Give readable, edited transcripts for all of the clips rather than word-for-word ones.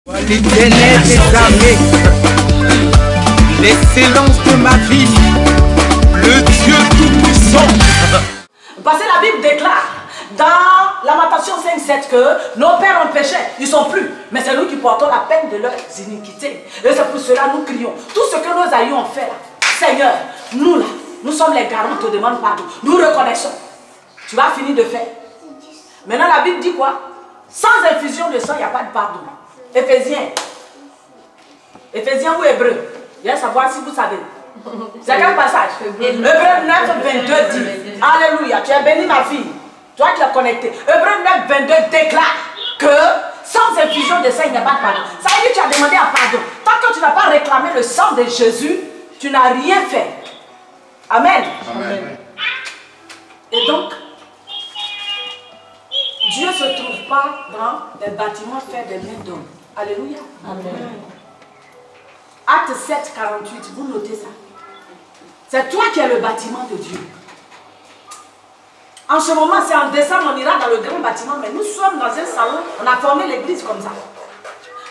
L'Éternel des armées, l'excellence de ma vie, le Dieu tout-puissant. Parce que la Bible déclare dans Lamentation 5:7 que nos pères ont péché, ils ne sont plus, mais c'est nous qui portons la peine de leurs iniquités. Et c'est pour cela que nous crions. Tout ce que nos aïeux ont fait là, Seigneur, nous là, nous sommes les garants, on te demande pardon. Nous reconnaissons. Tu vas finir de faire. Maintenant la Bible dit quoi? Sans infusion de sang, il n'y a pas de pardon. Éphésiens. Éphésiens ou Hébreux? Je vais savoir si vous savez. C'est quel passage? Hébreux 9, 22 dit. Alléluia, tu es bénie ma fille. Toi qui es connecté. Hébreux 9, 22 déclare que sans infusion de sang, il n'y a pas de pardon. Ça veut dire que tu as demandé un pardon. Tant que tu n'as pas réclamé le sang de Jésus, tu n'as rien fait. Amen. Amen. Et donc, Dieu ne se trouve pas dans des bâtiments faits des mains d'hommes. Alléluia. Amen. Acte 7, 48, vous notez ça. C'est toi qui es le bâtiment de Dieu. En ce moment, c'est en décembre, on ira dans le grand bâtiment, mais nous sommes dans un salon, on a formé l'église comme ça.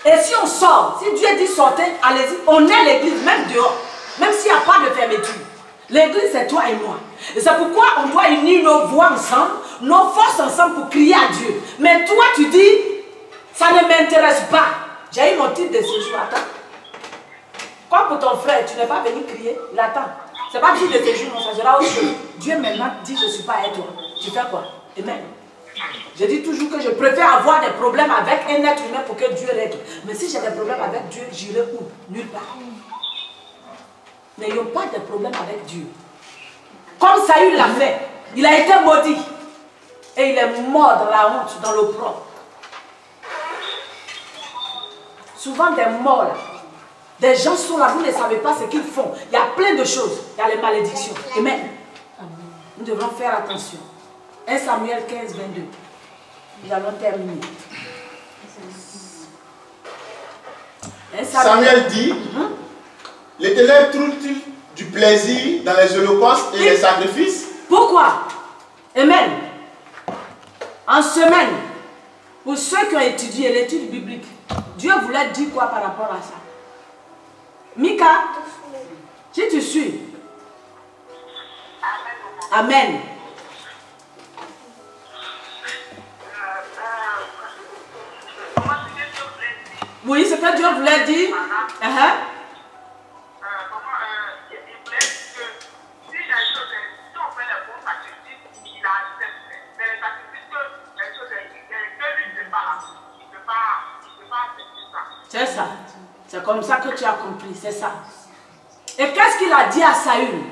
Et si on sort, si Dieu dit sortez, allez-y, on est l'église, même dehors, même s'il n'y a pas de fermeture. L'église, c'est toi et moi. Et c'est pourquoi on doit unir nos voix ensemble, nos forces ensemble pour crier à Dieu. Mais toi, tu dis, ça ne m'intéresse pas. J'ai eu mon titre de séjour, attends. Comme pour ton frère, tu n'es pas venu crier, il attend. Ce n'est pas titre de séjour, non, ça sera autre chose. Dieu maintenant dit, je ne suis pas avec toi. Tu fais quoi? Amen. Je dis toujours que je préfère avoir des problèmes avec un être humain pour que Dieu règle. Mais si j'ai des problèmes avec Dieu, j'irai où? Nulle part. N'ayons pas de problème avec Dieu. Comme Saül l'a fait, il a été maudit. Et il est mort dans la honte, dans l'opprobre. Souvent des morts là. Des gens sont là, vous ne savez pas ce qu'ils font. Il y a plein de choses. Il y a les malédictions. Amen. Nous devrons faire attention. 1 Samuel 15, 22. Nous allons terminer. Samuel dit, l'Éternel trouve-t-il du plaisir dans les holocaustes et les sacrifices? Pourquoi? Amen. En semaine, pour ceux qui ont étudié l'étude biblique, Dieu voulait dire quoi par rapport à ça? Mika, si tu suis. Amen. Oui, ce que Dieu voulait dire. C'est ça. C'est comme ça que tu as compris, c'est ça. Et qu'est-ce qu'il a dit à Saül?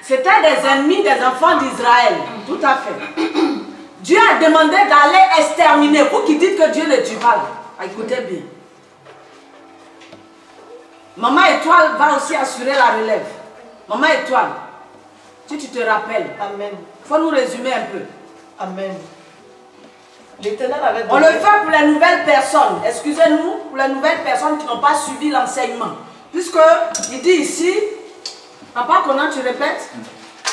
C'était des ennemis des enfants d'Israël. Tout à fait. Dieu a demandé d'aller exterminer. Vous qui dites que Dieu ne tue pas, là. Écoutez bien. Maman Étoile va aussi assurer la relève. Maman Étoile, si tu te rappelles, amen. Il faut nous résumer un peu. Amen. L'Éternel avait donné... On le fait pour les nouvelles personnes. Excusez-nous, pour les nouvelles personnes qui n'ont pas suivi l'enseignement. Puisque il dit ici, papa, comment tu répètes?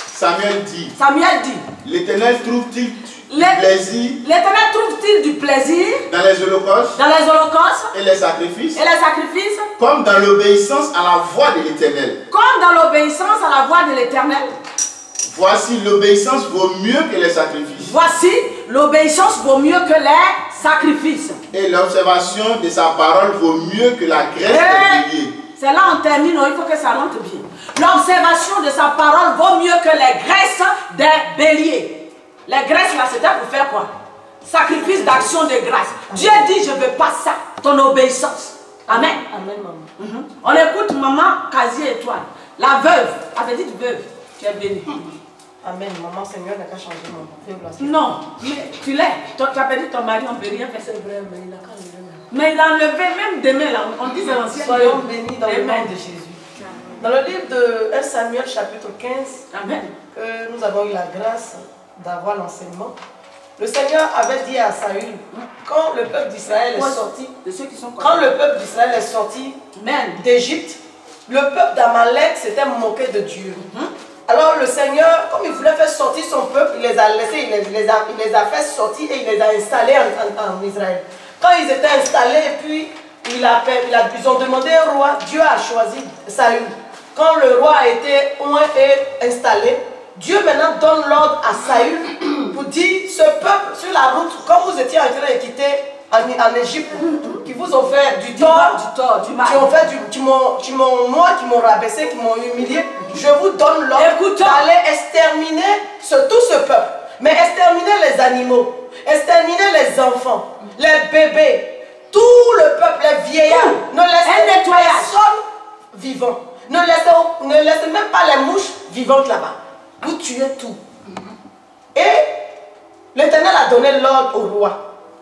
Samuel dit. Samuel dit. L'Éternel trouve-t-il du plaisir? L'Éternel trouve-t-il du plaisir? Dans les holocaustes. Dans les holocaustes. Et les sacrifices. Et les sacrifices. Comme dans l'obéissance à la voix de l'Éternel. Comme dans l'obéissance à la voix de l'Éternel. Voici, l'obéissance vaut mieux que les sacrifices. Voici, l'obéissance vaut mieux que les sacrifices. Et l'observation de sa parole vaut mieux que la graisse des béliers. C'est là on termine, il faut que ça rentre bien. L'observation de sa parole vaut mieux que les graisses des béliers. Les graisses là, c'était pour faire quoi? Sacrifice d'action de grâce. Dieu dit, je ne veux pas ça, ton obéissance. Amen. Amen, maman. On écoute maman Casier Étoile. La veuve, avait dit veuve, tu es bénie. Amen. Maman, Seigneur n'a qu'à changer mon nom. Non, mais tu l'es. Tu as perdu ton mari, on ne peut rien faire. C'est vrai, mais il a qu'à enlever. Mais il a enlevé, même demain, là, on dit c'est l'ancien. Soyons bénis dans le nom de Jésus. Dans le livre de 1 Samuel, chapitre 15, amen, que nous avons eu la grâce d'avoir l'enseignement, le Seigneur avait dit à Saül, quand le peuple d'Israël est sorti, quand le peuple d'Israël est sorti d'Égypte, le peuple d'Amalek s'était moqué de Dieu. Alors le Seigneur, comme il voulait faire sortir son peuple, il les a laissés, il les a fait sortir et il les a installés en Israël. Quand ils étaient installés, et puis ils ont demandé un roi, Dieu a choisi Saül. Quand le roi a été installé, Dieu maintenant donne l'ordre à Saül pour dire, ce peuple sur la route, comme vous étiez en train de quitter en Égypte, qui vous ont fait du tort, qui m'ont rabaissé, qui m'ont humilié, je vous donne l'ordre d'aller exterminer tout ce peuple. Mais exterminer les animaux, exterminer les enfants, les bébés, tout le peuple, les vieillards, ne laissez personne vivant. Ne laissez même pas les mouches vivantes là-bas. Vous tuez tout. Et l'Éternel a donné l'ordre au roi,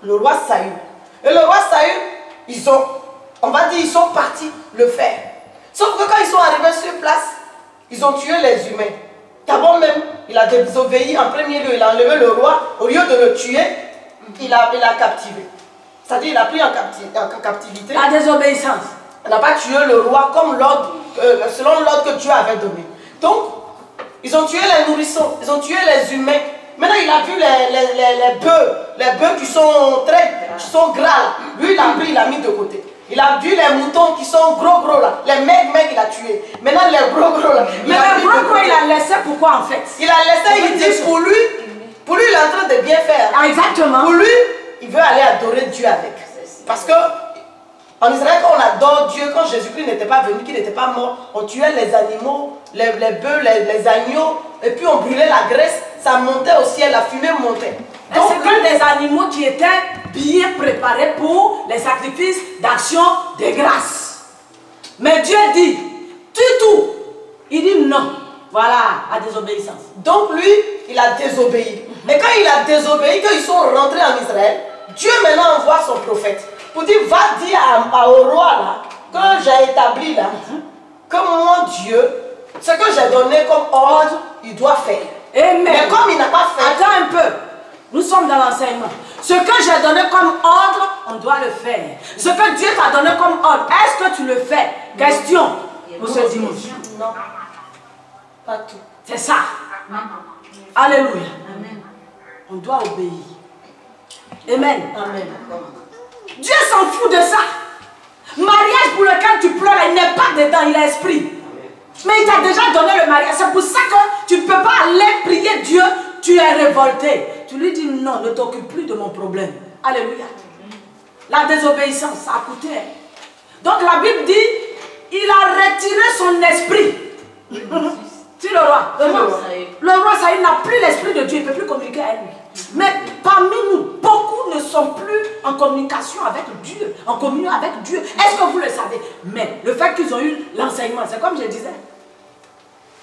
le roi Saül. Et le roi Saül, ils sont partis le faire. Sauf que quand ils sont arrivés sur place, ils ont tué les humains. D'abord même, il a désobéi en premier lieu, il a enlevé le roi, au lieu de le tuer, il l'a captivé. C'est-à-dire il l'a pris en captivité. La désobéissance. Il n'a pas tué le roi comme selon l'ordre que Dieu avait donné. Donc, ils ont tué les nourrissons, ils ont tué les humains. Maintenant, il a vu les bœufs qui sont gras là. Lui, il a pris, il a mis de côté. Il a vu les moutons qui sont gros là. Les mecs, il a tué. Maintenant, les gros là. Mais les gros, il a laissé pourquoi en fait? Il a laissé, il dit pour lui, il est en train de bien faire. Ah, exactement. Pour lui, il veut aller adorer Dieu avec. Parce que, en Israël, quand on adore Dieu, quand Jésus-Christ n'était pas venu, qu'il n'était pas mort, on tuait les animaux, les bœufs, les agneaux, et puis on brûlait la graisse, ça montait au ciel, la fumée montait. Donc, c'est comme des animaux qui étaient bien préparés pour les sacrifices d'action de grâce. Mais Dieu dit, tue tout. Il dit non. Voilà, la désobéissance. Donc lui, il a désobéi. Et quand il a désobéi, quand ils sont rentrés en Israël, Dieu maintenant envoie son prophète pour dire, va dire au roi là, que j'ai établi là, que mon Dieu, ce que j'ai donné comme ordre, il doit faire. Amen. Mais comme il n'a pas fait... Attends un peu. Nous sommes dans l'enseignement. Ce que j'ai donné comme ordre, on doit le faire. Ce que Dieu t'a donné comme ordre, est-ce que tu le fais? Question pour ce dimanche. Non. Pas tout. C'est ça. Alléluia. Amen. On doit obéir. Amen. Amen. Dieu s'en fout de ça. Mariage pour lequel tu pleures, il n'est pas dedans, il est esprit. Mais il t'a déjà donné le mariage. C'est pour ça que tu ne peux pas aller prier Dieu. Tu es révolté. Tu lui dis non, ne t'occupe plus de mon problème. Alléluia. La désobéissance, ça a coûté. Donc la Bible dit, il a retiré son esprit. C'est le roi. Le roi Saül n'a plus l'esprit de Dieu, il ne peut plus communiquer avec lui. Mais parmi nous, beaucoup ne sont plus en communication avec Dieu, en communion avec Dieu. Est-ce que vous le savez? Mais le fait qu'ils ont eu l'enseignement, c'est comme je disais.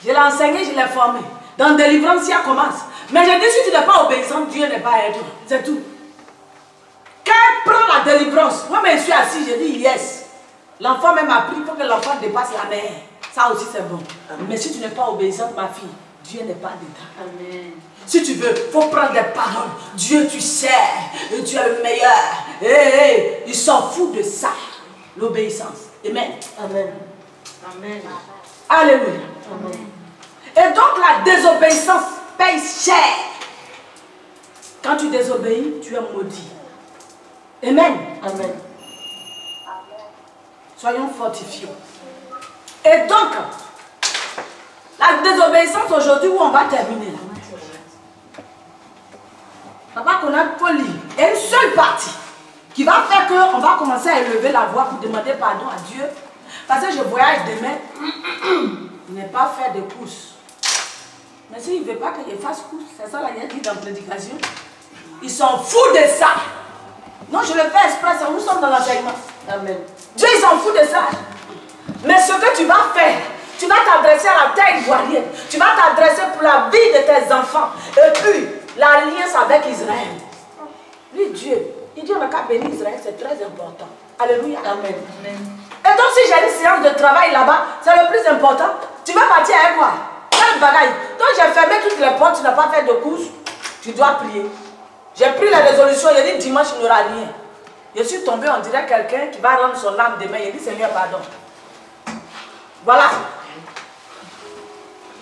Je l'ai enseigné, je l'ai formé. Dans délivrance, il commence. Mais je dis, si tu n'es pas obéissant, Dieu n'est pas avec toi. C'est tout. Quand elle prend la délivrance, moi je suis assis, je dis yes. L'enfant même a pris, il faut que l'enfant dépasse la mère. Ça aussi c'est bon. Mais si tu n'es pas obéissante, ma fille, Dieu n'est pas dedans. Amen. Si tu veux, il faut prendre des paroles. Dieu, tu sais, tu es le meilleur. Il s'en fout de ça. L'obéissance. Amen. Amen. Amen. Alléluia. Amen. Et donc la désobéissance paye cher. Quand tu désobéis, tu es maudit. Amen. Amen. Soyons fortifiés. Et donc, la désobéissance aujourd'hui, où on va terminer là. Papa, qu'on a poli. Il y a une seule partie qui va faire qu'on va commencer à élever la voix pour demander pardon à Dieu. Parce que je voyage demain, il n'est pas faire des courses. Mais s'il ne veut pas que je fasse courses, c'est ça la dit dans la prédication. Il s'en fout de ça. Non, je le fais exprès, nous sommes dans l'enseignement. Amen. Dieu, il s'en fout de ça. Mais ce que tu vas faire, tu vas t'adresser à la terre ivoirienne. Tu vas t'adresser pour la vie de tes enfants. Et puis, l'alliance avec Israël. Lui, Dieu, il dit on n'a qu'à bénir Israël, c'est très important. Alléluia. Amen. Et donc, si j'ai une séance de travail là-bas, c'est le plus important. Tu vas partir avec moi. Quel bagaille. Donc, j'ai fermé toutes les portes, tu n'as pas fait de courses. Tu dois prier. J'ai pris la résolution, j'ai dit dimanche, il n'y aura rien. Je suis tombé, on dirait quelqu'un qui va rendre son âme demain. Il dit Seigneur, pardon. Voilà.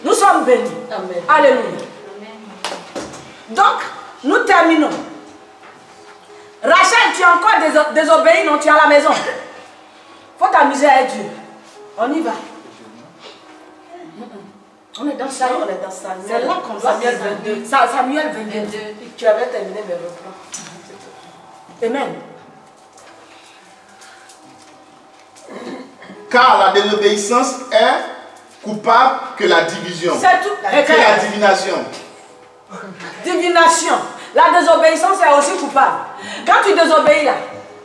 Nous sommes bénis. Amen. Alléluia. Donc, nous terminons. Rachel, tu es encore désobéi, non? Tu es à la maison. Il faut t'amuser avec Dieu. On y va. On est dans Samuel. On est dans Samuel. C'est là qu'on va. Samuel 22. Samuel 22. Tu avais terminé mes repas. Amen. Car la désobéissance est coupable que la division. C'est tout. Que la divination. Divination. La désobéissance est aussi coupable. Quand tu désobéis là,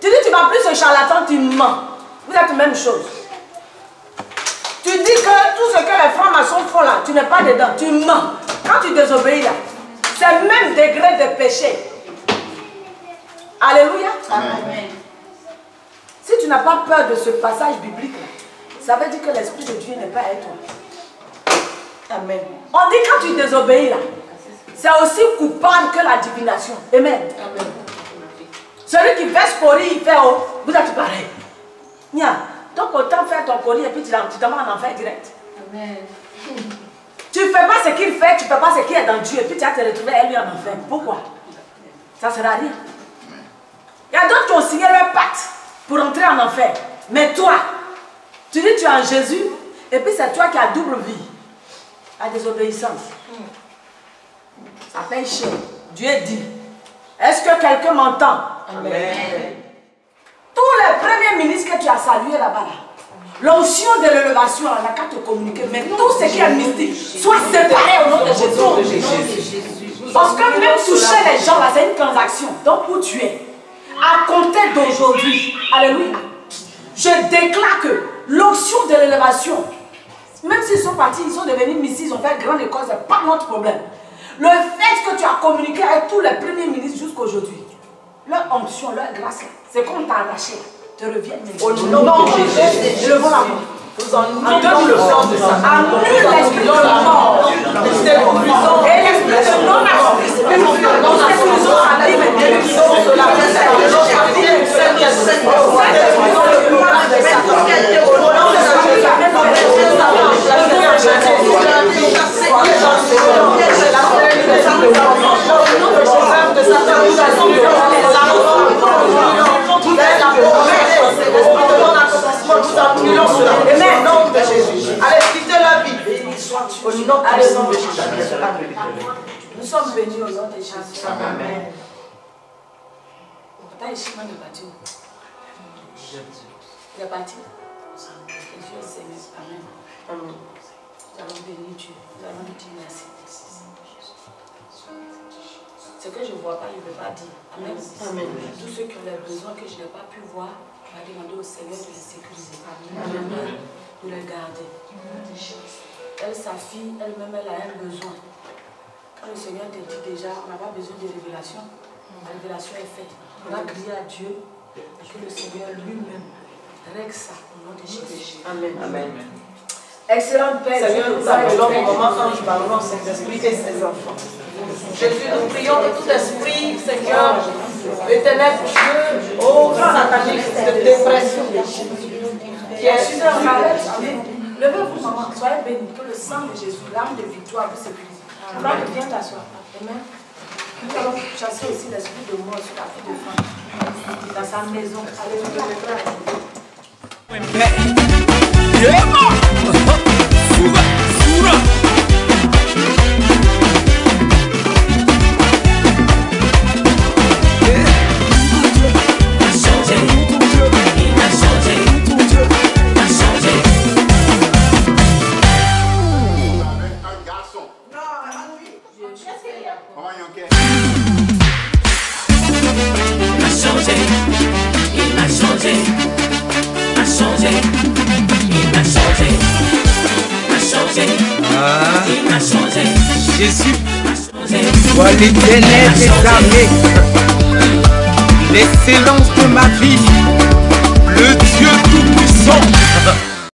tu dis tu vas plus ce charlatan, tu mens. Vous êtes la même chose. Tu dis que tout ce que les francs-maçons font là, tu n'es pas dedans, tu mens. Quand tu désobéis là, c'est le même degré de péché. Alléluia. Amen. Si tu n'as pas peur de ce passage biblique, ça veut dire que l'Esprit de Dieu n'est pas avec toi. Amen. On dit quand tu désobéis là, c'est aussi coupable que la divination. Amen. Amen. Celui qui verse cori, il fait oh, vous êtes pareil. Nia, donc autant faire ton cori et puis tu t'en vas en enfer direct. Amen. Tu ne fais pas ce qu'il fait, tu ne fais pas ce qui est dans Dieu et puis tu vas te retrouver à lui en enfer. Pourquoi? Ça ne sert à rien. Il y a d'autres qui ont signé leur pacte pour entrer en enfer. Mais toi, tu dis tu es en Jésus et puis c'est toi qui as double vie. La désobéissance. Ça fait cher. Dieu dit. Est-ce que quelqu'un m'entend? Amen. Tous les premiers ministres que tu as salués là-bas, l'onction de l'élevation, on n'a qu'à te communiquer. Mais tout ce qui est mystique, soit séparé au nom de Jésus. Parce que même toucher les gens, là, c'est une transaction. Donc où tu es, à compter d'aujourd'hui, alléluia, je déclare que l'onction de l'élévation, même s'ils sont partis, ils sont devenus missiles, ils ont fait grande école, ce n'est pas notre problème. Le fait que tu as communiqué avec tous les premiers ministres jusqu'aujourd'hui, leur onction, leur grâce, c'est qu'on t'a arraché, te revient. Au nom de Jésus, levons la main. Nous annulons le plan de Satan. Annule l'esprit de mort. Et l'esprit de non-accomplissement. Nous annulons cela. Amen. Au nom de Jésus. Allez, quittez la vie. Au nom de Jésus. Nous sommes bénis au nom de Jésus. Amen. T'as les chemins de bâtir. Il est bâti. Dieu est Seigneur. Amen. Amen. Nous allons bénir Dieu. Nous allons lui dire merci. Ce que je ne vois pas, je ne vais pas dire. Amen. Amen. Tous ceux qui ont les besoins que je n'ai pas pu voir, on va demander au Seigneur de les sécuriser. Amen. De les garder. Elle, sa fille, elle-même, elle a un besoin. Quand le Seigneur te dit déjà, on n'a pas besoin de révélation. La révélation est faite. On va crier à Dieu et que le Seigneur lui-même règle ça au nom de Jésus. Amen. Amen. Excellent Père. Seigneur, nous appelons au moment ange par le nom Saint-Esprit et ses enfants. Jésus, nous prions de tout esprit, Seigneur, éternel Dieu, ô satanique de dépression, qui est sur levez-vous, maman, soyez bénis, que le sang de Jésus, l'âme de victoire, vous sécurise. Viens t'asseoir. Amen. Nous allons chasser aussi l'esprit de mort sur la fille de femme, dans sa maison. Alléluia. Jésus, toi l'Éternel des armées, l'excellence de ma vie, le Dieu tout-puissant.